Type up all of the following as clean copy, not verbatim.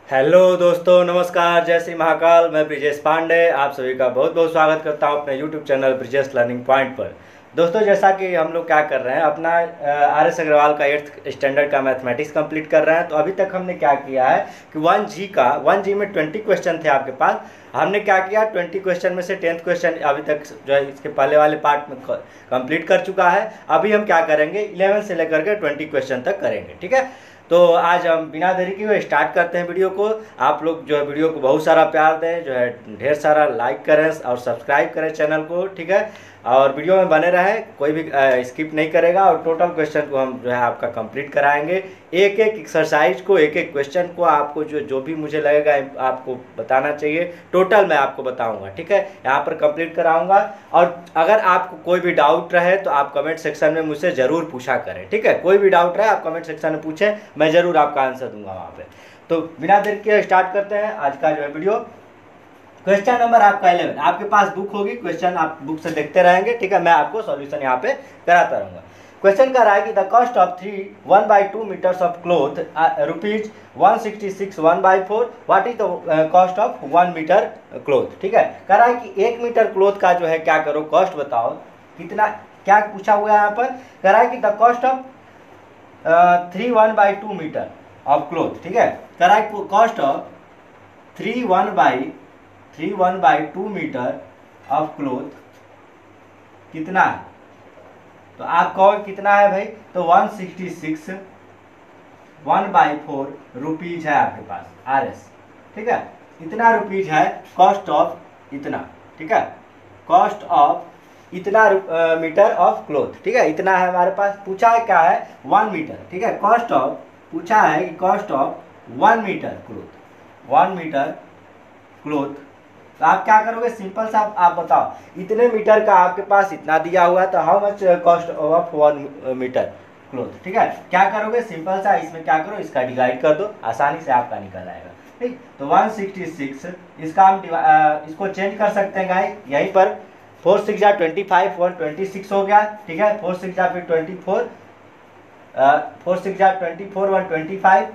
Hello दोस्तों, नमस्कार, जय श्री महाकाल। मैं ब्रिजेश पांडे आप सभी का बहुत बहुत स्वागत करता हूं अपने YouTube channel Brijesh learning point पर। दोस्तों, जैसा कि हम लोग क्या कर रहे हैं, अपना RS अग्रवाल का 8th स्टैंडर्ड का मैथमेटिक्स कंप्लीट कर रहे हैं। तो अभी तक हमने क्या किया है कि 1G में 20 क्वेश्चन थे आपके पास। हमने क्या किया, 20 क्वेश्चन में से 10th क्वेश्चन अभी तक जो है इसके पहले वाले पार्ट में कंप्लीट कर चुका है। अभी हम क्या करेंगे, 11 से लेकर के 20 क्वेश्चन तक करेंगे। ठीक है, तो आज हम बिना देरी किए स्टार्ट करते हैं वीडियो को। आप लोग जो है वीडियो को बहुत सारा प्यार दें, जो है ढेर सारा लाइक करें और सब्सक्राइब करें चैनल को। ठीक है, और वीडियो में बने रहें, कोई भी स्किप नहीं करेगा। और टोटल क्वेश्चन को हम जो है आपका कंप्लीट कराएंगे। एक एक एक्सरसाइज को, एक एक क्वेश्चन को आपको जो भी मुझे लगेगा आपको बताना चाहिए, टोटल मैं आपको बताऊंगा। ठीक है, यहाँ पर कंप्लीट कराऊंगा। और अगर आपको कोई भी डाउट रहे तो आप कमेंट सेक्शन में मुझसे ज़रूर पूछा करें। ठीक है, कोई भी डाउट रहे आप कमेंट सेक्शन में पूछें, मैं ज़रूर आपका आंसर दूंगा वहाँ पे। तो बिना देर के स्टार्ट करते हैं आज का जो है वीडियो। क्वेश्चन नंबर आपका 11, आपके पास बुक होगी, क्वेश्चन आप बुक से देखते रहेंगे। ठीक है, मैं आपको सॉल्यूशन यहाँ पे कराता रहूँगा। क्वेश्चन का रहा है कि the cost of 1/2 metres of cloth rupees 166 1/4, what is the cost of 1 metre cloth. ठीक है, कह रहा है कि 1 मीटर क्लोथ का जो है क्या करो, कॉस्ट बताओ कितना। क्या पूछा हुआ है यहाँ पर, कह रहा है कि the cost of 1/2 metre of cloth. ठीक है, कह रहा है cost of 1/2 metre of cloth कितना है। तो आप कहोगे कितना है भाई, तो 166 1/4 रुपीज है आपके पास RS। ठीक है, इतना रुपीज है कॉस्ट ऑफ इतना। ठीक है, कॉस्ट ऑफ इतना मीटर ऑफ क्लोथ। ठीक है, इतना है हमारे पास। पूछा है क्या है, 1 मीटर। ठीक है, कॉस्ट ऑफ पूछा है कि cost of 1 metre cloth, 1 metre cloth. तो आप क्या करोगे, सिंपल सा आप बताओ, इतने मीटर का आपके पास इतना दिया हुआ है, तो how much cost of 1 metre cloth. ठीक है, क्या करोगे, सिंपल सा इसमें क्या करो, इसका डिवाइड कर दो, आसानी से आपका निकल आएगा। ठीक, तो 166 इसका हम इसको चेंज कर सकते हैं गाइस, यहीं पर 4 6 जा 25, 126 हो गया। ठीक है, 4 6 जा फिर 24, 4 6 जा 24, 125।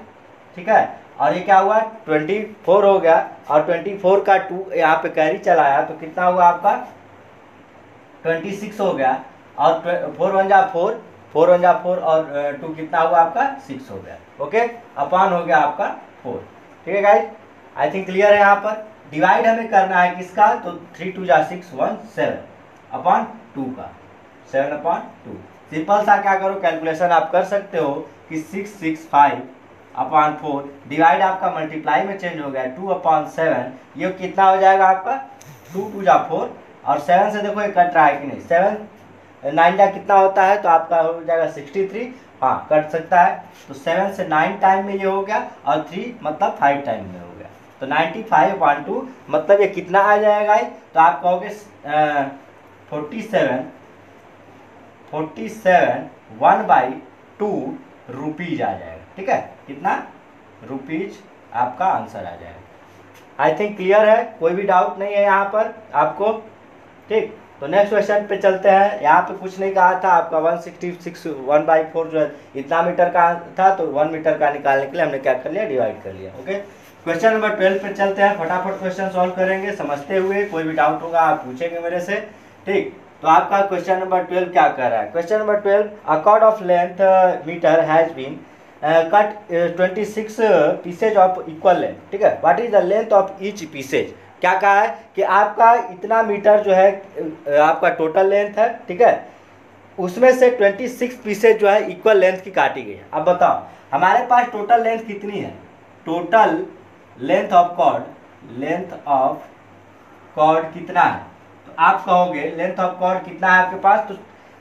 ठीक है, और ये क्या हुआ, 24 हो गया, और 24 का 2 यहाँ पे कैरी चलाया तो कितना हुआ आपका 26 हो गया। और 4 1 जा 4, 4 1 जा 4, और 2 कितना हुआ आपका 6 हो गया। ओके, अपान हो गया आपका 4। ठीक है गाइस, आई थिंक क्लियर है। यहाँ पर डिवाइड हमें करना है किसका, तो 3 2 जा 6 1 7 अपान 2 का, 7/2। सिंपल सा क्या करो, कैलकुलेशन आप कर सकते हो कि 665 अपान 4, डिवाइड आपका मल्टीप्लाई में चेंज हो गया 2/7। ये कितना हो जाएगा आपका 2 2 जा 4, और 7 से देखो ये कट रहा है कि नहीं, 7 9 जा कितना होता है, तो आपका हो जाएगा 63। हाँ, कट सकता है। तो 7 से 9 टाइम में ये हो गया, और 3 मतलब 5 टाइम में हो गया, तो 95/2 मतलब ये कितना आ जाएगा। तो आप कहोगे 47 1/2 रुपीज आ जाएगा। ठीक है, कितना रुपीज आपका आंसर आ जाएगा। आई थिंक क्लियर है, कोई भी डाउट नहीं है यहाँ पर आपको। ठीक, तो नेक्स्ट क्वेश्चन पे चलते हैं। यहाँ पे कुछ नहीं कहा था आपका, 166 1/4 जो है इतना मीटर का था, तो 1 मीटर का निकालने के लिए हमने क्या कर लिया, डिवाइड कर लिया। ओके, क्वेश्चन नंबर 12 पे चलते हैं, फटाफट क्वेश्चन सॉल्व करेंगे समझते हुए। कोई भी डाउट होगा आप पूछेंगे मेरे से। ठीक, तो आपका क्वेश्चन नंबर 12 क्या कर रहा है, question number 12, a cord of length metre has been cut 26 pieces of equal length. ठीक है, what is the length of each pieces. क्या कहा है कि आपका इतना मीटर जो है आपका टोटल लेंथ है। ठीक है, उसमें से 26 पीसेज जो है इक्वल लेंथ की काटी गई है। अब बताओ हमारे पास टोटल लेंथ कितनी है, टोटल लेंथ ऑफ कॉर्ड कितना है। तो आप कहोगे लेंथ ऑफ कॉर्ड कितना है आपके पास, तो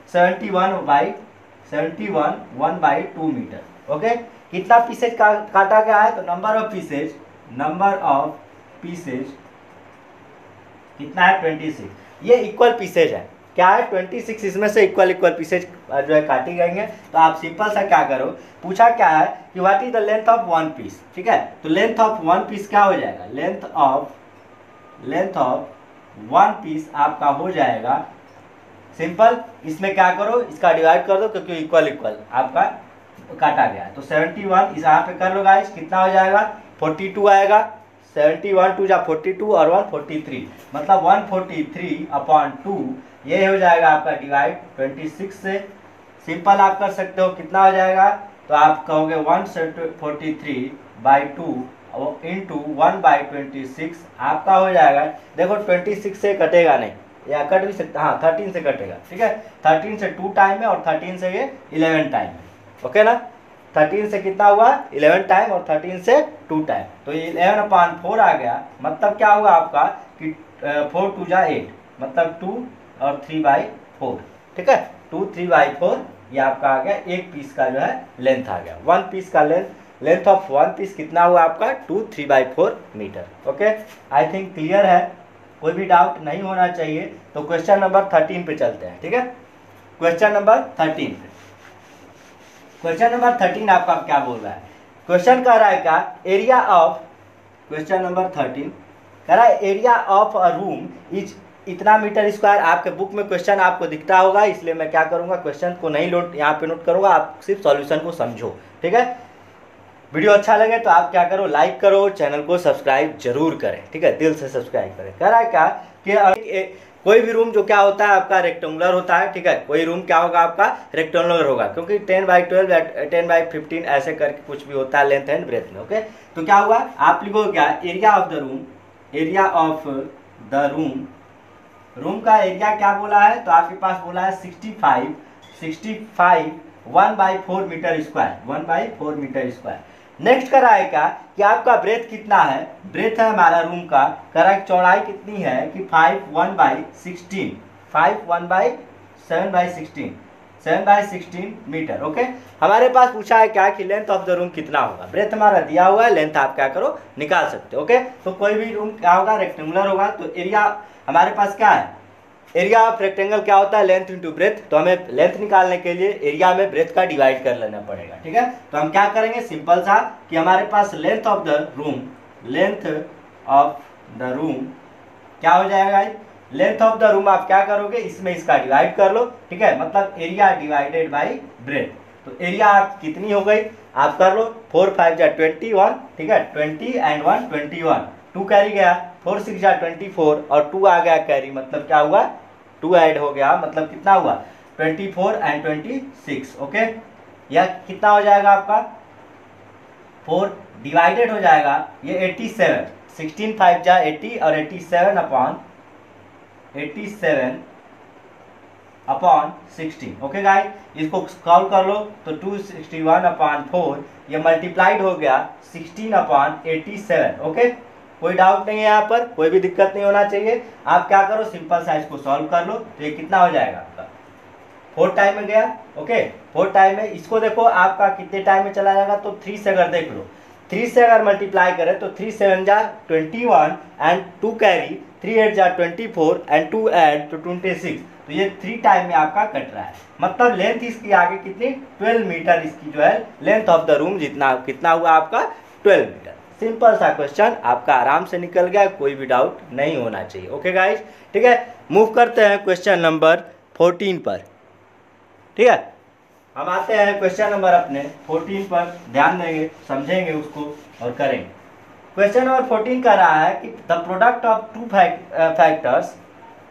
71 1/2 मीटर। ओके, कितना पीसेज काटा गया है, तो नंबर ऑफ पीसेज कितना है 26। ये इक्वल पीसेज है, क्या है 26, इसमें से इक्वल पीसेज जो है काटी गई है। तो आप सिंपल सा क्या करो, पूछा क्या है कि what is the length of 1 piece. ठीक है, तो लेंथ ऑफ 1 पीस क्या हो जाएगा, लेंथ ऑफ 1 पीस आपका हो जाएगा सिंपल, इसमें क्या करो, इसका डिवाइड कर दो, क्योंकि इक्वल आपका काटा गया है। तो 71 इस यहाँ पे कर लो गाइस, कितना हो जाएगा 42 आएगा, 71 2 जा 42 और 1 43, मतलब 143/2 ये हो जाएगा आपका डिवाइड 26 से। सिंपल आप कर सकते हो, कितना हो जाएगा, तो आप कहोगे 143/2 इंटू 1/26 आपका हो जाएगा। देखो 26 से कटेगा नहीं, या कट भी सकता, हाँ 13 से कटेगा, ठीक है। 13 से 2 टाइम है और 13 से ये 11 टाइम है, ओके ना। 13 से कितना हुआ 11 टाइम और 13 से 2 टाइम, तो ये 11/4 आ गया। मतलब क्या हुआ आपका कि 4 2 जा 8, मतलब 2 और 3/4, ठीक है। 2 3/4 ये आपका आ गया, एक पीस का जो है लेंथ आ गया। 1 पीस का लेंथ ऑफ 1 पीस कितना हुआ आपका 2 3/4 metre, okay. I think clear है, कोई भी डाउट नहीं होना चाहिए। तो क्वेश्चन नंबर 13 पे चलते हैं, ठीक है। क्वेश्चन नंबर 13 पे, क्वेश्चन नंबर 13 आपका क्या बोल रहा है, क्वेश्चन कह रहा है क्या, एरिया ऑफ, क्वेश्चन नंबर 13 कह रहा है area of a room is इतना मीटर स्क्वायर। आपके बुक में क्वेश्चन आपको दिखता होगा, इसलिए मैं क्या करूंगा, क्वेश्चन को नहीं यहाँ पे नोट करूंगा, आप सिर्फ सॉल्यूशन को समझो, ठीक है। वीडियो अच्छा लगे तो आप क्या करो, लाइक करो, चैनल को सब्सक्राइब जरूर करें, ठीक है, दिल से सब्सक्राइब करें। कह रहा है क्या कि कोई भी रूम जो क्या होता है आपका रेक्टेंगुलर होता है, ठीक है। कोई रूम क्या होगा आपका रेक्टेंगुलर होगा, क्योंकि 10/12 या 10/15 ऐसे करके कुछ भी होता है लेंथ एंड ब्रेथ में, ओके। तो क्या हुआ, आप लिखो क्या, area of the room, area of the room, room का एरिया क्या बोला है, तो आपके पास बोला है 65 1/4 metre square, 1/4 metre square. Next करा है क्या कि आपका ब्रेथ कितना है, ब्रेथ है हमारा रूम का, करा चौड़ाई कितनी है कि 5 1/16, 5 1/7/16, 7/16 मीटर, ओके। हमारे पास पूछा है क्या कि लेंथ ऑफ द रूम कितना होगा, ब्रेथ हमारा दिया हुआ है, लेंथ आप क्या करो निकाल सकते हो, ओके। तो कोई भी रूम क्या होगा रेक्टेंगुलर होगा, तो एरिया हमारे पास क्या है, एरिया ऑफ रेक्टेंगल क्या होता है, लेंथ इंटू ब्रेथ। तो हमें लेंथ निकालने के लिए एरिया में ब्रेथ का डिवाइड कर लेना पड़ेगा, ठीक है। तो हम क्या करेंगे, सिंपल सा कि हमारे पास length of the room, length of the room क्या हो जाएगा, लेंथ ऑफ द रूम आप क्या करोगे, इसमें इसका डिवाइड कर लो, ठीक है, मतलब एरिया डिवाइडेड बाई ब्रेथ। तो एरिया आप कितनी हो गई, आप कर लो 4 5 जा 21, ठीक है, 20 एंड 1 21, 2 कैरी गया, 4 6 जा 24 और 2 आ गया कैरी, मतलब क्या हुआ 2 ऐड हो गया, मतलब कितना हुआ 24 एंड 26, ओके। यह कितना हो जाएगा आपका 4 डिवाइडेड हो जाएगा ये 87, 16 5 जा 80 और 87/16, ओके गाइस। इसको सॉल्व कर लो तो 261/4 ये मल्टीप्लाइड हो गया 16/87, ओके। कोई डाउट नहीं है यहाँ पर, कोई भी दिक्कत नहीं होना चाहिए। आप क्या करो, सिंपल सा इसको सॉल्व कर लो, तो ये कितना हो जाएगा आपका 4 टाइम में गया, ओके। 4 टाइम में इसको देखो आपका कितने टाइम में चला जाएगा, तो 3 से अगर देख लो, 3 से अगर मल्टीप्लाई करें तो 3 7 जा 21 एंड 2 कैरी, 3 8 जा 24 एंड 2 ऐड तो 26, तो ये 3 टाइम में आपका कट रहा है। मतलब लेंथ इसकी आगे कितनी 12 मीटर, इसकी जो है लेंथ ऑफ द रूम जितना कितना हुआ आपका 12 मीटर। सिंपल सा क्वेश्चन आपका आराम से निकल गया, कोई भी डाउट नहीं होना चाहिए, ओके गाइस, ठीक है। मूव करते हैं क्वेश्चन नंबर 14 पर, ठीक है। हम आते हैं क्वेश्चन नंबर अपने 14 पर, ध्यान देंगे, समझेंगे उसको और करेंगे। क्वेश्चन नंबर 14 कह रहा है कि the product of 2 factors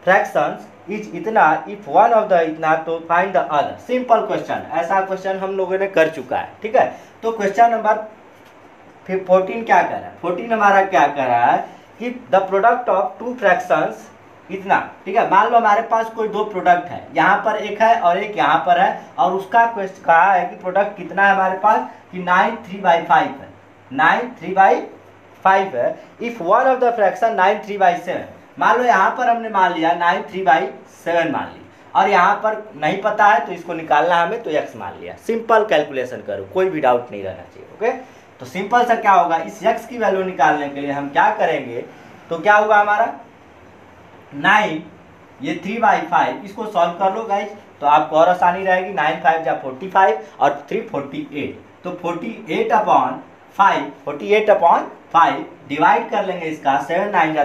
fractions is इतना इफ वन ऑफ द इतना तो find the other. Simple question, ऐसा क्वेश्चन हम लोगों ने कर चुका है, ठीक है। तो क्वेश्चन नंबर 14 क्या कर रहा है, 14 हमारा क्या कर रहा है कि द प्रोडक्ट ऑफ 2 फ्रैक्शंस इतना, ठीक है। मान लो हमारे पास कोई 2 प्रोडक्ट है, यहाँ पर एक है और एक यहाँ पर है, और उसका क्वेश्चन कहा है कि प्रोडक्ट कितना है हमारे पास कि 9 3/5 है, 9 3/5 है। If one of the fraction 9 3/7, मान लो यहाँ पर हमने मान लिया 9 3/7 मान ली, और यहाँ पर नहीं पता है तो इसको निकालना हमें, तो x मान लिया। सिंपल कैलकुलेशन करो, कोई भी डाउट नहीं रहना चाहिए, ओके। तो सिंपल सा क्या होगा, इस x की वैल्यू निकालने के लिए हम क्या करेंगे, तो क्या होगा हमारा 9 ये 3/5, इसको सॉल्व कर लो गाइज, तो आपको और आसानी रहेगी। 9 5 जा 45 और 3 48, तो 48/5 डिवाइड कर लेंगे इसका, 7 9 जा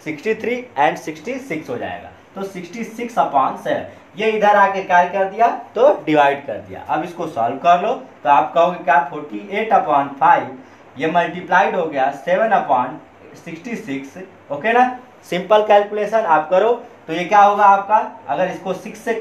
63 एंड 66 हो जाएगा, तो 66/7 ये इधर आके क्या कर दिया, तो डिवाइड कर दिया। अब इसको सॉल्व कर लो, तो आप कहोगे क्या 48/5 ये मल्टीप्लाइड हो गया 7/66, ओके ना। सिंपल कैलकुलेशन आप करो तो ये क्या होगा आपका, अगर इसको 6 से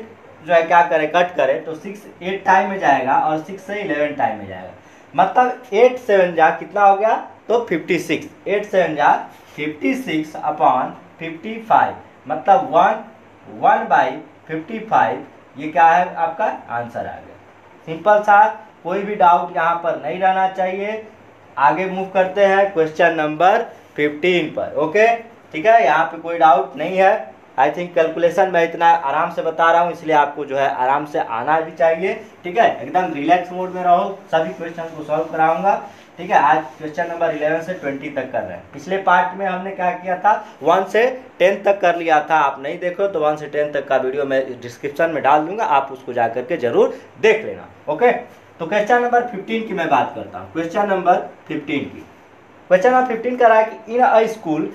जो है क्या करें कट करें तो 6 8 टाइम में जाएगा और 6 से 11 टाइम में जाएगा, मतलब 8 7 जा कितना हो गया तो 56, 8 7 जा 56/55, मतलब 1/55, ये क्या है आपका आंसर आ गया। सिंपल सा, कोई भी डाउट यहाँ पर नहीं रहना चाहिए। आगे मूव करते हैं क्वेश्चन नंबर 15 पर, ओके ठीक है। यहाँ पे कोई डाउट नहीं है। आई थिंक कैलकुलेशन मैं इतना आराम से बता रहा हूँ, इसलिए आपको जो है आराम से आना भी चाहिए, ठीक है। एकदम रिलैक्स मोड में रहो, सभी क्वेश्चन को सॉल्व कराऊंगा, ठीक है। आज क्वेश्चन नंबर 11 से 20 तक कर रहे हैं। पिछले पार्ट में हमने क्या किया था, 1 से 10 तक कर लिया था। आप नहीं देखो तो 1 से 10 तक का वीडियो मैं डिस्क्रिप्शन में डाल दूंगा, आप उसको जा करके जरूर देख लेना, ओके। तो क्वेश्चन नंबर 15 की मैं बात करता हूँ। क्वेश्चन नंबर 15 कह रहा है कि in a school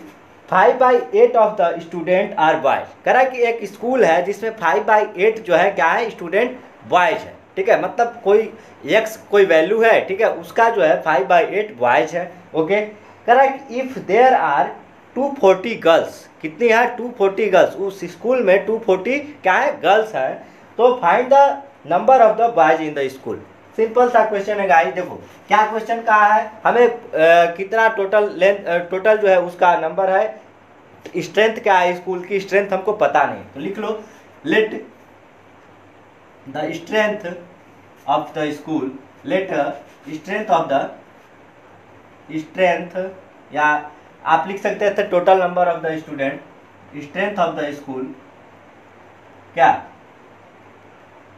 5/8 of the student are boys. कह रहा है कि एक स्कूल है जिसमें 5/8 जो है क्या है स्टूडेंट बॉयज है, ठीक है। मतलब कोई एक्स कोई वैल्यू है, ठीक है, उसका जो है 5/8 बॉयज है, ओके। कह रहा है कि इफ देयर आर 240 गर्ल्स, कितनी है 240 गर्ल्स, उस स्कूल में 240 क्या है गर्ल्स है, तो find the number of the boys in the school. Simple सा क्वेश्चन है गाइस। देखो क्या क्वेश्चन कहा है, हमें कितना टोटल जो है उसका नंबर है, स्ट्रेंथ क्या है स्कूल की, स्ट्रेंथ हमको पता नहीं, तो लिख लो let the strength of the school, let strength या आप लिख सकते थे total number of the student, strength of the school क्या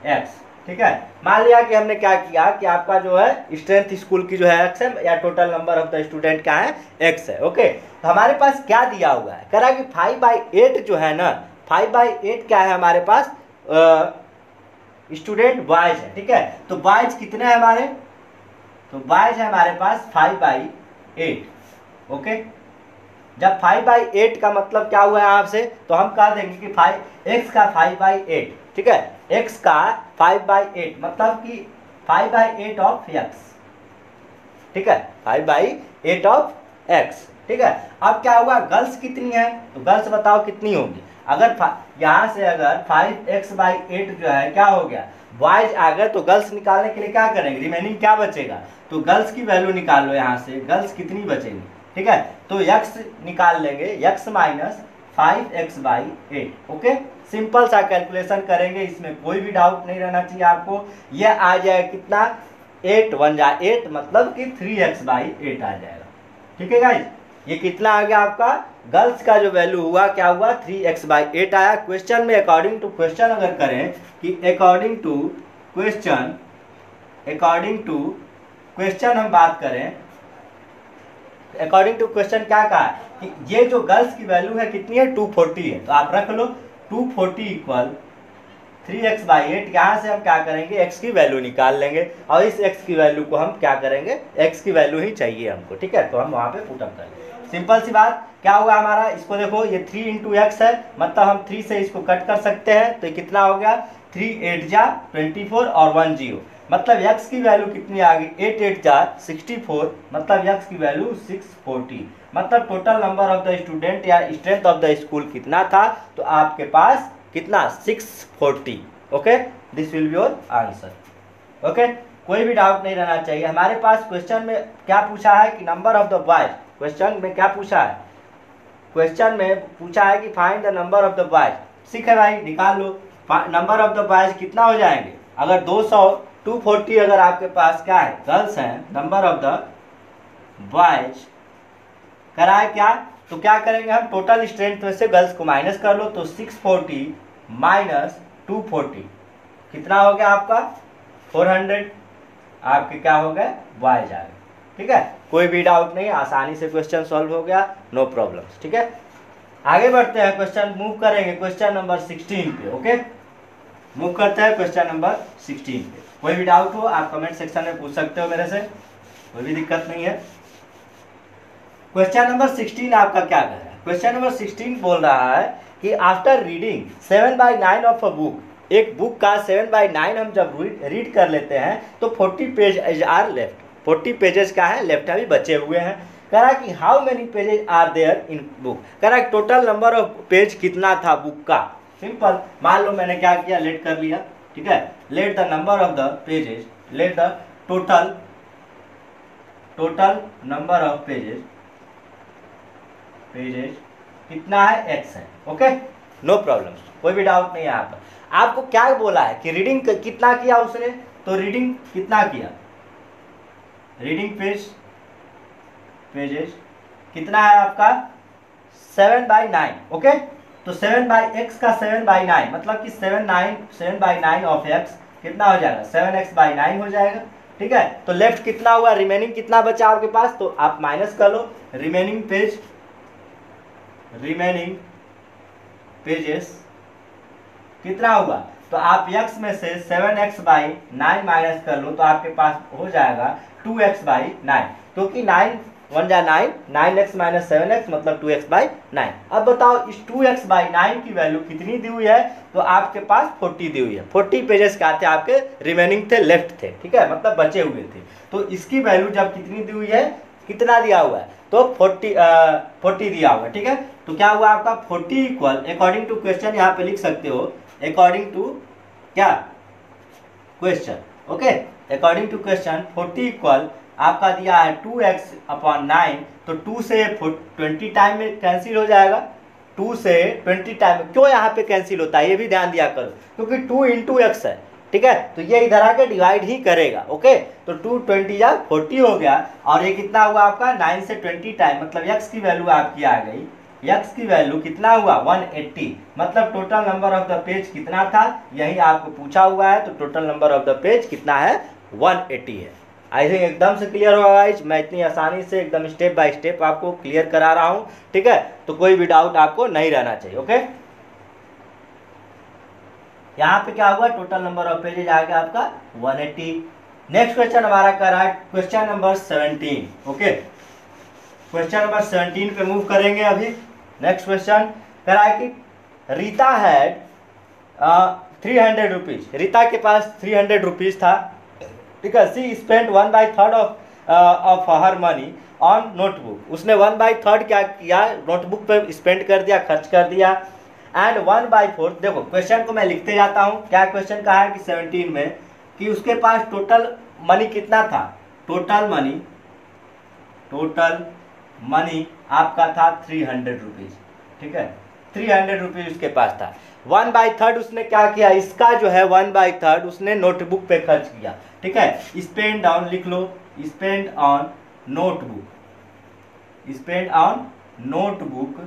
एक्स, ठीक है। मान लिया कि हमने क्या किया कि आपका जो है स्ट्रेंथ स्कूल की जो है एक्स है या total number of the student क्या है एक्स है, ओके। तो हमारे पास क्या दिया हुआ है, कह रहा है कि 5/8 जो है ना, 5/8 क्या है हमारे पास स्टूडेंट बॉयज है, ठीक है। तो बॉयज कितने हैं हमारे, तो बॉयज है हमारे पास 5/8, ओके। जब 5/8 का मतलब क्या हुआ है आपसे, तो हम कह देंगे कि x का 5/8, ठीक है, x का 5/8 मतलब कि 5/8 ऑफ x, ठीक है, 5/8 ऑफ x, ठीक है। अब क्या हुआ, गर्ल्स कितनी है, तो गर्ल्स बताओ कितनी होगी। अगर यहाँ से अगर 5x/8 जो है क्या हो गया बॉयज आ गए, तो गर्ल्स निकालने के लिए क्या करेंगे, रिमेनिंग क्या बचेगा, तो गर्ल्स की वैल्यू निकाल लो यहाँ से, गर्ल्स कितनी बचेगी, ठीक है। तो x निकाल लेंगे, x minus 5x/8, okay. Simple सा कैलकुलेशन करेंगे, इसमें कोई भी डाउट नहीं रहना चाहिए आपको। यह आ जाए कितना 8 1 जा 8, मतलब कि 3x/8 आ जाएगा, ठीक है गाइज। ये कितना आ गया आपका, गर्ल्स का जो वैल्यू हुआ क्या हुआ 3x/8 आया। क्वेश्चन में अकॉर्डिंग टू क्वेश्चन अगर करें कि अकॉर्डिंग टू क्वेश्चन हम बात करें, अकॉर्डिंग टू क्वेश्चन क्या कहा है कि ये जो गर्ल्स की वैल्यू है कितनी है 240 है, तो आप रख लो 240 इक्वल 3x/8। यहाँ से हम क्या करेंगे x की वैल्यू निकाल लेंगे और इस x की वैल्यू को हम क्या करेंगे, x की वैल्यू ही चाहिए हमको, ठीक है, तो हम वहाँ पे पुट अप करेंगे। सिंपल सी बात, क्या हुआ हमारा, इसको देखो ये 3 × x है, मतलब हम 3 से इसको कट कर सकते हैं, तो कितना हो गया 3 8 जा 24 और 1 0, मतलब x की वैल्यू कितनी आ गई 8 8 जा 64, मतलब x की वैल्यू 640, मतलब total number of the student या स्ट्रेंथ ऑफ द स्कूल कितना था, तो आपके पास कितना 640, okay. This will be your answer, okay. कोई भी डाउट नहीं रहना चाहिए। हमारे पास क्वेश्चन में क्या पूछा है कि number of the boys, question में क्या पूछा है, क्वेश्चन में पूछा है कि find the number of the boys. ठीक है भाई, निकाल लो नंबर ऑफ द बॉयज कितना हो जाएंगे, अगर 240 अगर आपके पास क्या है गर्ल्स हैं, नंबर ऑफ द बॉयज कराए क्या, तो क्या करेंगे हम टोटल स्ट्रेंथ में से गर्ल्स को माइनस कर लो, तो 640 माइनस 240 कितना हो गया आपका 400, आपके क्या हो गए बॉयज आ गए, ठीक है। कोई भी डाउट नहीं, आसानी से क्वेश्चन सॉल्व हो गया, नो प्रॉब्लम्स, ठीक है। आगे बढ़ते हैं, क्वेश्चन मूव करेंगे क्वेश्चन नंबर 16 पे, ओके। मूव करते हैं क्वेश्चन नंबर 16 पे। कोई भी डाउट हो आप कमेंट सेक्शन में पूछ सकते हो मेरे से, कोई भी दिक्कत नहीं है। क्वेश्चन नंबर 16 आपका क्या कह रहा है, क्वेश्चन नंबर 16 बोल रहा है कि after reading 7/9 of a book, एक बुक का 7/9 हम जब रीड कर लेते हैं तो 40 पेज आर लेफ्ट, 40 पेजेस क्या है लेफ्ट अभी बचे हुए हैं। कह रहा है कि how many pages are there in book, कह रहा है टोटल नंबर ऑफ पेज कितना था बुक का। सिंपल, मान लो मैंने क्या किया, लेट कर लिया, ठीक है। Let the number of the pages, let the total number of pages कितना है, x है। ओके, नो प्रॉब्लम, कोई भी डाउट नहीं है यहाँ पर। आपको क्या बोला है कि रीडिंग कितना किया उसने, तो रीडिंग कितना किया, रीडिंग पेजेस कितना है आपका 7/9। ओके, तो 7/x का 7/9 मतलब कि 7/9 ऑफ x कितना हो जाएगा, 7x/9 हो जाएगा, ठीक है। तो लेफ्ट कितना हुआ, रिमेनिंग कितना बचा आपके पास, तो आप माइनस कर लो, रिमेनिंग पेजेस कितना होगा, तो आप x में से 7x/9 माइनस कर लो तो आपके पास हो जाएगा 2x/9, क्योंकि 9 1 जा 9, 9x माइनस 7x मतलब 2x/9। अब बताओ इस 2x/9 की वैल्यू कितनी दी हुई है, तो आपके पास 40 दी हुई है। 40 पेजेस क्या थे आपके, रिमेनिंग थे, लेफ्ट थे, ठीक है, मतलब बचे हुए थे। तो इसकी वैल्यू जब कितनी दी हुई है, कितना दिया हुआ है, तो 40 दिया हुआ है, ठीक है। तो क्या हुआ आपका 40 इक्वल, अकॉर्डिंग टू क्वेश्चन यहाँ पे लिख सकते हो, अकॉर्डिंग टू क्या question, okay, according to question 40 equal आपका दिया है 2x/9, तो 2 से 20 टाइम में कैंसिल हो जाएगा, 2 से 20 टाइम में। क्यों यहाँ पे कैंसिल होता है ये भी ध्यान दिया करो, क्योंकि 2 × x है, ठीक है, तो ये इधर आके डिवाइड ही करेगा। ओके, तो 2 20 या 40 हो गया, और ये कितना हुआ आपका 9 से 20 टाइम, मतलब x की वैल्यू आपकी आ गई, x की वैल्यू कितना हुआ 180, मतलब total number of the page कितना था, यही आपको पूछा हुआ है, तो total number of the page कितना है 180 है। आई थिंक एकदम से क्लियर होगा गाइस, मैं इतनी आसानी से एकदम स्टेप बाय स्टेप आपको क्लियर करा रहा हूँ, ठीक है, तो कोई भी डाउट आपको नहीं रहना चाहिए। ओके, यहाँ पे क्या हुआ, टोटल नंबर ऑफ पेजेज आ गया आपका 180। नेक्स्ट क्वेश्चन हमारा कर रहा है question number 17। Okay, question number 17 पे मूव करेंगे अभी। नेक्स्ट क्वेश्चन कह रहा है कि रीता हैड 300 रुपीज, रीता के पास 300 रुपीज था, ठीक है। She spend 1/3 of her money on notebook, उसने 1/3 क्या किया, नोटबुक पे स्पेंड कर दिया, खर्च कर दिया। एंड 1/4, देखो क्वेश्चन को मैं लिखते जाता हूँ, क्या क्वेश्चन कहा है कि 17 में कि उसके पास टोटल मनी कितना था, टोटल मनी आपका था 300 रुपीज, ठीक है, 300 रुपीज उसके पास था। 1/3 उसने क्या किया, इसका जो है 1/3 उसने नोटबुक पे खर्च किया, ठीक है। स्पेंड ऑन लिख लो, स्पेंड ऑन नोटबुक,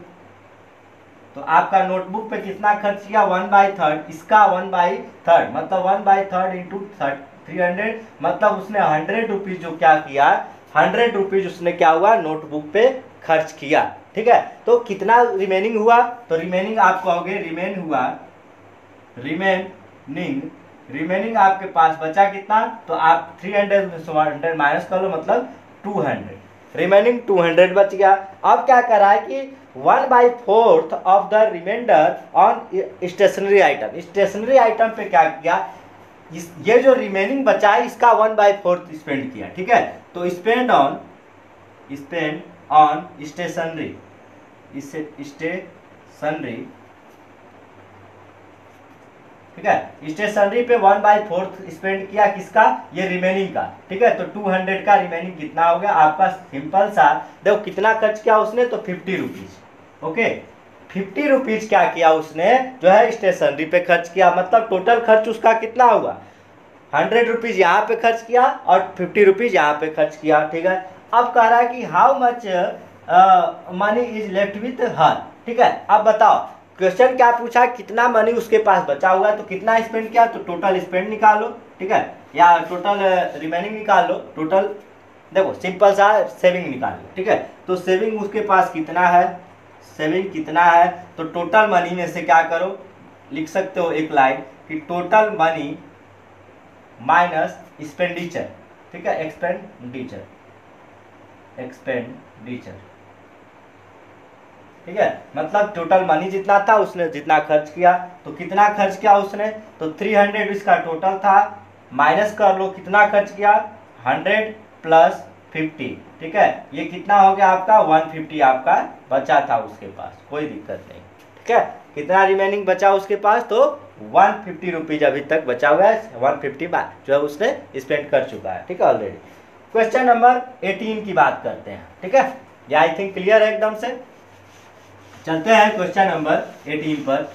तो आपका नोटबुक पे कितना खर्च किया 1/3, इसका 1/3 मतलब 1/3 इंटू 300, मतलब उसने 100 रुपीज जो क्या किया, 100 रुपीज उसने क्या हुआ नोटबुक पे खर्च किया, ठीक है। तो कितना रिमेनिंग हुआ, तो रिमेनिंग आप कहोगे रिमेनिंग आपके पास बचा कितना, तो आप 300 में 100 माइनस कर लो, मतलब 200, रिमेनिंग 200 बच गया। अब क्या करा है कि 1/4 of the reminder on stationery item, stationery item पे क्या किया, ये जो रिमेनिंग बचा है इसका 1/4 स्पेंड किया, ठीक है। तो स्पेंड ऑन स्टेशनरी, ठीक है, स्टेशनरी पे 1/4 स्पेंड किया, किसका, ये रिमेनिंग का, ठीक है। तो 200 का रिमेनिंग कितना हो गया आपका, सिंपल सा देखो कितना खर्च किया उसने, तो 50 रुपीज। ओके, 50 रुपीज क्या किया उसने जो है स्टेशनरी पे खर्च किया, मतलब टोटल खर्च उसका कितना होगा, 100 रुपीज यहाँ पे खर्च किया और 50 रुपीज यहाँ पे खर्च किया, ठीक है। अब कह रहा है कि how much money is left with her, ठीक है। अब बताओ क्वेश्चन क्या पूछा, कितना मनी उसके पास बचा हुआ है, तो कितना स्पेंड किया, तो टोटल स्पेंड निकालो, ठीक है, या टोटल रिमेनिंग निकाल लो, टोटल देखो सिंपल सा सेविंग निकाल लो, ठीक है। तो सेविंग उसके पास कितना है, तो टोटल मनी में से क्या करो, लिख सकते हो एक लाइन कि टोटल मनी माइनस एक्सपेंडिचर, ठीक है, एक्सपेंडिचर, ठीक है, मतलब टोटल मनी जितना था उसने जितना खर्च किया, तो कितना खर्च किया उसने, तो 300 इसका टोटल था, माइनस कर लो कितना खर्च किया 100 प्लस 50, ठीक है, ये कितना हो गया आपका 150 आपका बचा था उसके पास, कोई दिक्कत नहीं, ठीक है। कितना रिमेनिंग बचा उसके पास, तो 150 रुपीज अभी तक बचा हुआ है, 150 बार जो है उसने स्पेंड कर चुका है, ठीक है ऑलरेडी। क्वेश्चन नंबर 18 की बात करते हैं, ठीक है, ये आई थिंक क्लियर है एकदम से। चलते हैं क्वेश्चन नंबर 18 पर,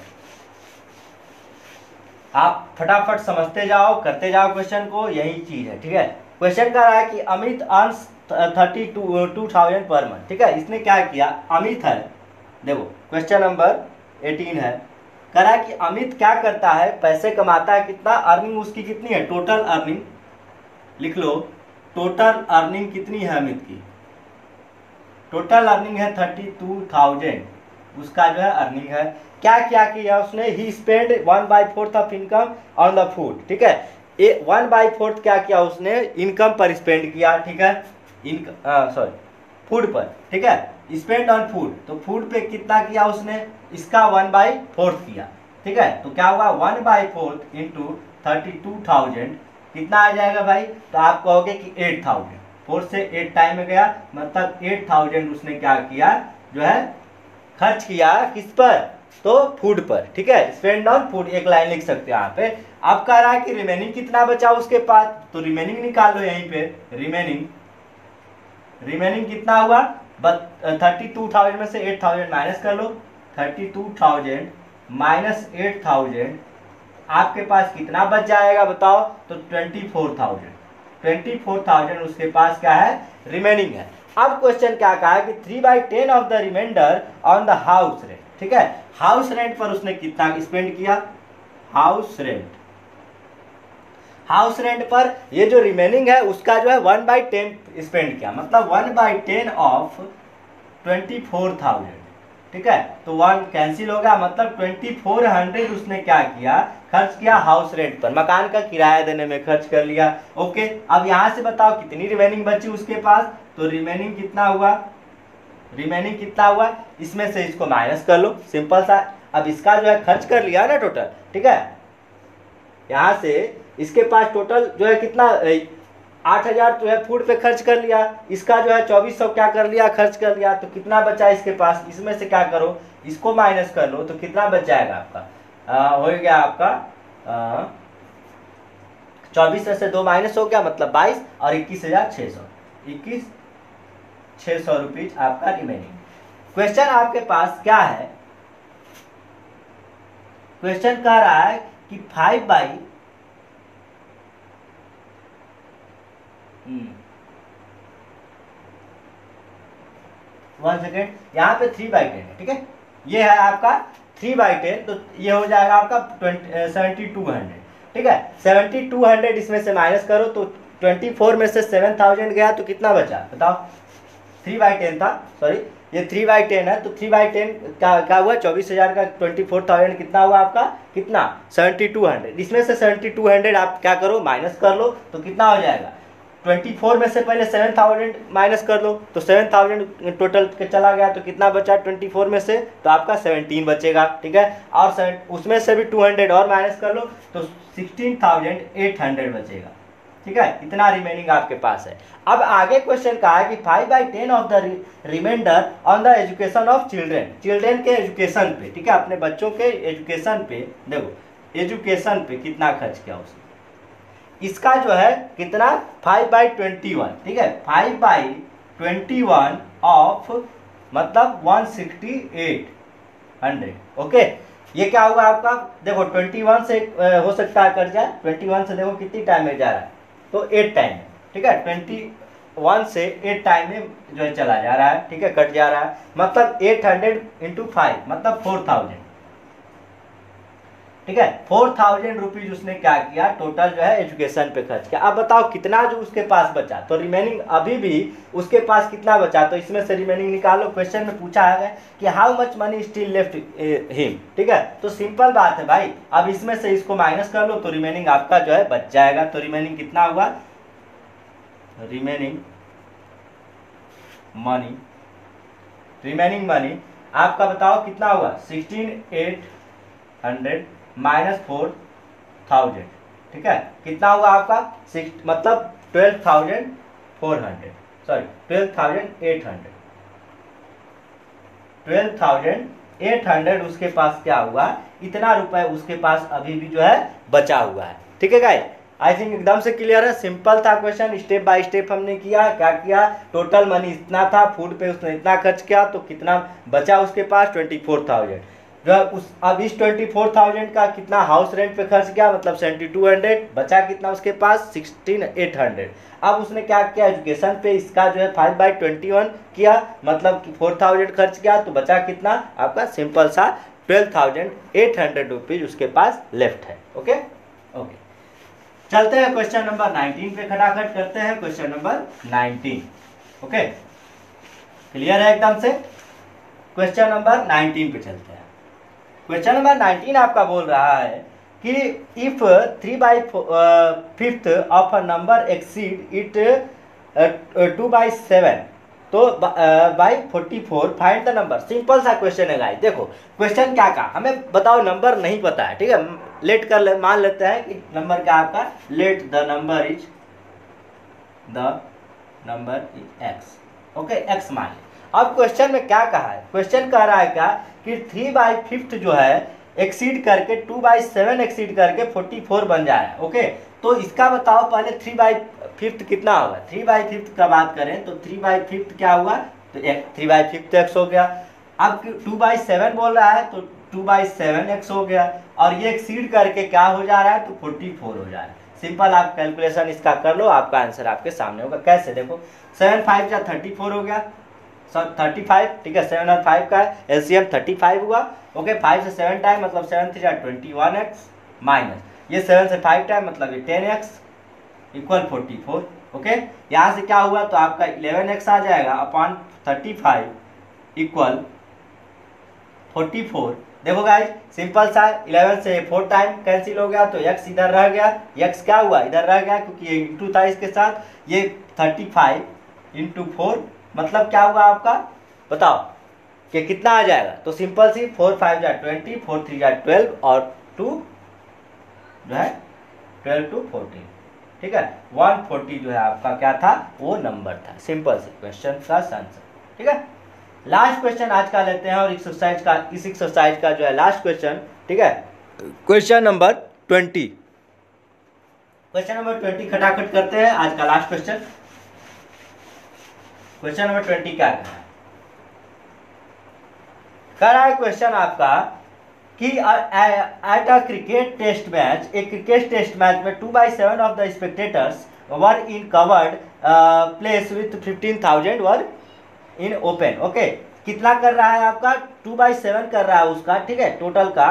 आप फटाफट समझते जाओ, करते जाओ क्वेश्चन को, यही चीज है, ठीक है। क्वेश्चन कह रहा है कि अमित अर्न्स 32,000 पर मंथ, ठीक है। इसने क्या किया, अमित है, देखो क्वेश्चन नंबर 18 है, कह रहा है कि अमित क्या करता है, पैसे कमाता है, कितना अर्निंग उसकी कितनी है, टोटल अर्निंग लिख लो, टोटल अर्निंग कितनी है अमित की, टोटल अर्निंग है 32,000, उसका जो है अर्निंग है। क्या क्या किया उसने, he spend 1/4 of income on the food, ठीक है, 1/4 क्या किया उसने, इनकम पर स्पेंड किया, ठीक है, सॉरी फूड पर, ठीक है, स्पेंड ऑन फूड, तो फूड पे कितना किया उसने, इसका 1/4 किया, ठीक है, तो क्या हुआ 1/4 इंटू 32,000 कितना आ जाएगा भाई, तो आप कहोगे कि 8,000, 4 से 8 टाइम में गया, मतलब 8,000 उसने क्या किया, जो है खर्च किया, किस पर, तो फूड पर, ठीक है, स्पेंड ऑन फूड, एक लाइन लिख सकते हैं यहाँ पे। अब कह रहा है कि रिमेनिंग कितना बचा उसके पास, तो रिमेनिंग निकाल लो यहीं पे, रिमेनिंग कितना हुआ, 32,000 में से 8,000 माइनस कर लो, 32,000 माइनस 8,000 आपके पास कितना बच जाएगा बताओ, तो 24,000 उसके पास क्या है, रिमेनिंग है। अब क्वेश्चन क्या कहा है कि 3/10 of the reminder on the house rent, ठीक है, हाउस रेंट पर उसने कितना स्पेंड किया, हाउस रेंट पर ये जो रिमेनिंग है उसका जो है 1/10 स्पेंड किया, मतलब 1/10 ऑफ 24,000, ठीक है, तो 1 कैंसिल हो गया, मतलब 2400 उसने क्या किया, खर्च किया हाउस रेंट पर, मकान का किराया देने में खर्च कर लिया, ओके। अब यहाँ से बताओ कितनी रिमेनिंग बची उसके पास, तो रिमेनिंग कितना हुआ, इसमें से इसको माइनस कर लो, सिंपल सा। अब इसका जो है खर्च कर लिया ना टोटल, ठीक है, यहाँ से इसके पास टोटल जो है कितना 8,000 जो है फूड पे खर्च कर लिया, इसका जो है 2,400 क्या कर लिया, खर्च कर लिया, तो कितना बचा इसके पास, इसमें से क्या करो, इसको माइनस कर लो, तो कितना बच जाएगा आपका, हो गया आपका 24 से 2 माइनस हो गया, मतलब 22 और 21,600 रुपीज आपका रिमेनिंग। क्वेश्चन आपके पास क्या है, क्वेश्चन कह रहा है कि 1 सेकेंड, यहाँ पे 3/10 है, ठीक है, ये है आपका 3/10, तो ये हो जाएगा आपका 7,200, ठीक है, 7,200 इसमें से माइनस करो, तो 24 में से 7,000 गया, तो कितना बचा बताओ, 3/10 था, सॉरी ये 3/10 है, तो 3/10 क्या हुआ, 24,000 का 24,000 कितना हुआ आपका, कितना 7,200, इसमें से 7,200 आप क्या करो माइनस कर लो, तो कितना हो जाएगा, 24 में से पहले 7,000 माइनस कर लो, तो 7,000 टोटल चला गया, तो कितना बचा 24 में से, तो आपका 17 बचेगा, ठीक है, और उसमें से भी 200 और माइनस कर लो, तो 16,800 बचेगा, ठीक है, इतना रिमेनिंग आपके पास है। अब आगे क्वेश्चन कहा है कि 5/10 of the reminder on the education of children के एजुकेशन पे, ठीक है, अपने बच्चों के एजुकेशन पे, देखो एजुकेशन पे कितना खर्च किया उसने, इसका जो है कितना 5/21, ठीक है, 5/21 ऑफ मतलब 16800, ओके। ये क्या होगा आपका, देखो 21 से हो सकता है कट जाए, 21 से देखो कितनी टाइम में जा रहा है, तो 8 टाइम में, ठीक है, 21 से 8 टाइम में जो है चला जा रहा है, ठीक है, कट जा रहा है, मतलब 800 इंटू 5 मतलब 4,000, ठीक है, 4,000 रुपीज उसने क्या किया टोटल जो है एजुकेशन पे खर्च किया। अब बताओ कितना जो उसके पास बचा, तो रिमेनिंग अभी भी उसके पास कितना बचा, तो इसमें से रिमेनिंग निकालो। क्वेश्चन में पूछा है कि how much money still left him, ठीक है, तो सिंपल बात है भाई, अब इसमें से इसको माइनस कर लो, तो रिमेनिंग आपका जो है बच जाएगा। तो रिमेनिंग कितना हुआ, रिमेनिंग मनी आपका बताओ कितना हुआ, 16,800 माइनस 4,000, ठीक है, कितना हुआ आपका मतलब 12,000 12,400 सॉरी 12,800 12,800 उसके पास क्या हुआ, इतना रुपए उसके पास अभी भी जो है बचा हुआ है। ठीक है गाइस, आई थिंक एकदम से क्लियर है। सिंपल था क्वेश्चन, स्टेप बाय स्टेप हमने किया। क्या किया, टोटल मनी इतना था, फूड पे उसने इतना खर्च किया, तो कितना बचा उसके पास 24,000। जो उस अब इस 24,000 का कितना हाउस रेंट पे खर्च किया, मतलब 7,200, बचा कितना उसके पास 16,800। अब उसने क्या किया, एजुकेशन पे इसका जो है 5/21 किया, मतलब कि 4,000 खर्च किया, तो बचा कितना आपका सिंपल सा 12,800 रुपीज उसके पास लेफ्ट है। ओके ओके, चलते हैं क्वेश्चन नंबर 19 पे, खटाखट करते हैं क्वेश्चन नंबर 19। ओके, क्लियर है एकदम से। क्वेश्चन नंबर 19 पे चलते हैं। क्वेश्चन नंबर 19 आपका बोल रहा है कि if 3/5 of a number exceed it 2/7 तो by 44 find the number. Simple सा क्वेश्चन है गाइस। देखो क्वेश्चन क्या कहा, हमें बताओ, नंबर नहीं पता है, ठीक है। लेट कर ले, मान लेते हैं कि नंबर क्या आपका, let the number is x. Okay, x मान ले। अब क्वेश्चन में क्या कहा है, क्वेश्चन कह रहा है क्या कि 3/5 जो है एक्सीड करके 2/7 एक्सीड करके 44 बन जा रहा है। ओके, तो इसका बताओ पहले 3/5 कितना होगा। 3/5 का बात करें तो 3/5 क्या हुआ, तो 3/5 तो x हो गया। अब 2/7 बोल रहा है तो 2/7 x हो गया, और ये एक्सीड करके क्या हो जा रहा है, तो 44 हो जा रहा है। सिंपल, आप कैलकुलेशन इसका कर लो, आपका आंसर आपके सामने होगा। कैसे, देखो 7 5 या 34 हो गया, 35, ठीक है। 7 और 5 का एलसीएम 35 हुआ। ओके, 5 से 7 टाइम मतलब 7 3 21x माइनस ये 7 से 5 टाइम मतलब ये 10x इक्वल 44। ओके, यहाँ से क्या हुआ, तो आपका 11x आ जाएगा अपॉन 35 इक्वल 44। देखो गाइस, सिंपल सा 11 से 4 टाइम कैंसिल हो गया, तो x इधर रह गया, x क्या हुआ, इधर रह गया, क्योंकि ये इंटू था इसके साथ। ये 35 इंटू 4 मतलब क्या हुआ आपका, बताओ कि कितना आ जाएगा। तो सिंपल सी 4 5 जा 20, 4 3 जा 12 और 2 जो है 12 to 14, ठीक है। 140 जो है आपका क्या था, वो नंबर था। सिंपल सी क्वेश्चन का आंसर, ठीक है। लास्ट क्वेश्चन आज का लेते हैं, और इस एक्सरसाइज का जो है लास्ट क्वेश्चन, ठीक है, क्वेश्चन नंबर 20। क्वेश्चन नंबर 20 खटाखट करते हैं, आज का लास्ट क्वेश्चन। क्वेश्चन नंबर 20 क्या कह रहा है क्वेश्चन आपका कि at a cricket test match, एक क्रिकेट टेस्ट मैच में 2/7 of the spectators were in covered place with 15,000 were in open. Okay, कितना कर रहा है आपका, 2/7 कर रहा है उसका, ठीक है, टोटल का।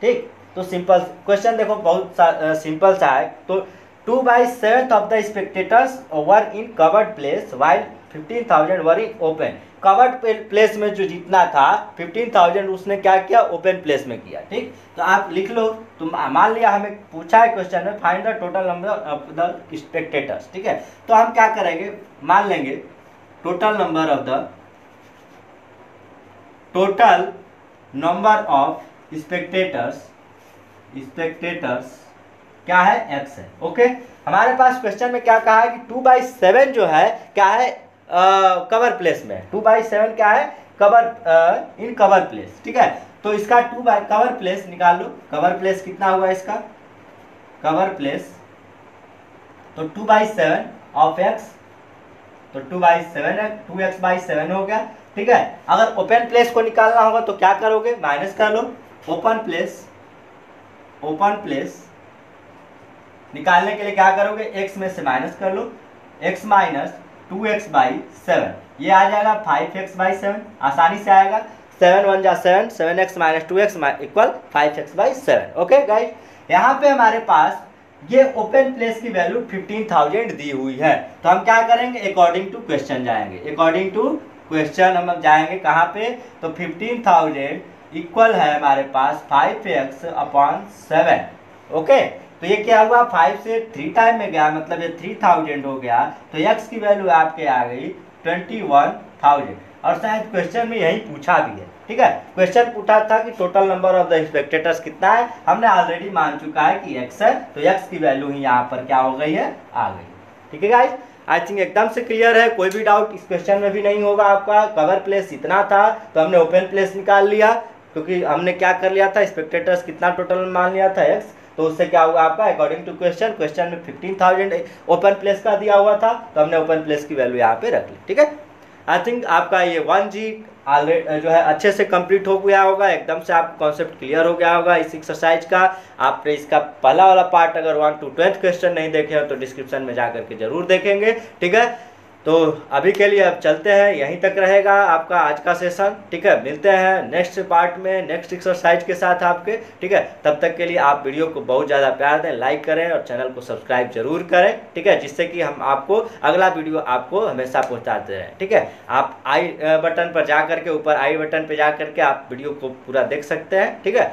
ठीक, तो सिंपल क्वेश्चन देखो, बहुत सिंपल सा है। तो 2/7 of the spectators were in covered place while 15,000 were in open. Covered place में जो जितना था 15,000 उसने क्या किया, ओपन प्लेस में किया। ठीक, तो आप लिख लो। तो मान लिया हमें पूछा है क्वेश्चन में find the total number of the spectators, ठीक है। तो हम क्या करेंगे, मान लेंगे टोटल नंबर ऑफ स्पेक्टेटर्स क्या है, x है। ओके, हमारे पास क्वेश्चन में क्या कहा है कि 2/7 जो है क्या है, कवर प्लेस में। 2/7 क्या है, कवर इन कवर प्लेस, ठीक है। तो इसका कवर प्लेस निकाल लो। कवर प्लेस कितना हुआ इसका, कवर प्लेस तो 2/7 ऑफ x, तो 2/7 2x/7 हो गया, ठीक है। अगर ओपन प्लेस को निकालना होगा तो क्या करोगे, माइनस कर लो। ओपन प्लेस निकालने के लिए क्या करोगे, x में से माइनस कर लो, x माइनस 2x/7, ये आ जाएगा 5x/7, आसानी से आएगा। 7 1 जा 7, 7x minus 2x equal 5x/7। Okay guys, यहाँ पे हमारे पास ये ओपन प्लेस की वैल्यू 15,000 दी हुई है। तो हम क्या करेंगे, अकॉर्डिंग टू क्वेश्चन जाएंगे। अकॉर्डिंग टू क्वेश्चन हम जाएंगे कहाँ पे, तो 15,000 इक्वल है हमारे पास 5x/7। ओके, तो ये क्या हुआ, 5 से 3 टाइम में गया, मतलब ये 3,000 हो गया। तो x की वैल्यू आपके आ गई 21,000। और शायद क्वेश्चन में यही पूछा भी है, ठीक है। क्वेश्चन पूछा था कि total number of the spectators कितना है, हमने ऑलरेडी मान चुका है कि x है, तो x की वैल्यू ही यहाँ पर क्या हो गई है, आ गई। ठीक है गाइस, आई थिंक एकदम से क्लियर है, कोई भी डाउट इस क्वेश्चन में भी नहीं होगा आपका। कवर प्लेस इतना था तो हमने ओपन प्लेस निकाल लिया, क्योंकि हमने क्या कर लिया था, स्पेक्टेटर्स कितना टोटल मान लिया था x, तो उससे क्या हुआ आपका अकॉर्डिंग टू क्वेश्चन में 15,000 ओपन प्लेस का दिया हुआ था, तो हमने ओपन प्लेस की वैल्यू यहाँ पे रख ली। ठीक है, आई थिंक आपका ये 1G ऑलरेडी जो है अच्छे से कंप्लीट हो गया होगा, एकदम से आपको कॉन्सेप्ट क्लियर हो गया होगा इस एक्सरसाइज का। आपने इसका पहला वाला पार्ट अगर 1 to 12th क्वेश्चन नहीं देखे हो तो डिस्क्रिप्शन में जा करके जरूर देखेंगे। ठीक है, तो अभी के लिए अब चलते हैं, यहीं तक रहेगा आपका आज का सेशन। ठीक है, मिलते हैं नेक्स्ट पार्ट में नेक्स्ट एक्सरसाइज के साथ आपके। ठीक है, तब तक के लिए आप वीडियो को बहुत ज़्यादा प्यार दें, लाइक करें और चैनल को सब्सक्राइब जरूर करें। ठीक है, जिससे कि हम आपको अगला वीडियो आपको हमेशा पहुंचाते रहें। ठीक है, आप आई बटन पर जा करके, ऊपर आई बटन पर जा करके आप वीडियो को पूरा देख सकते हैं। ठीक है,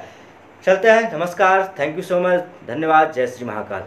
चलते हैं, नमस्कार, थैंक यू सो मच, धन्यवाद, जय श्री महाकाल।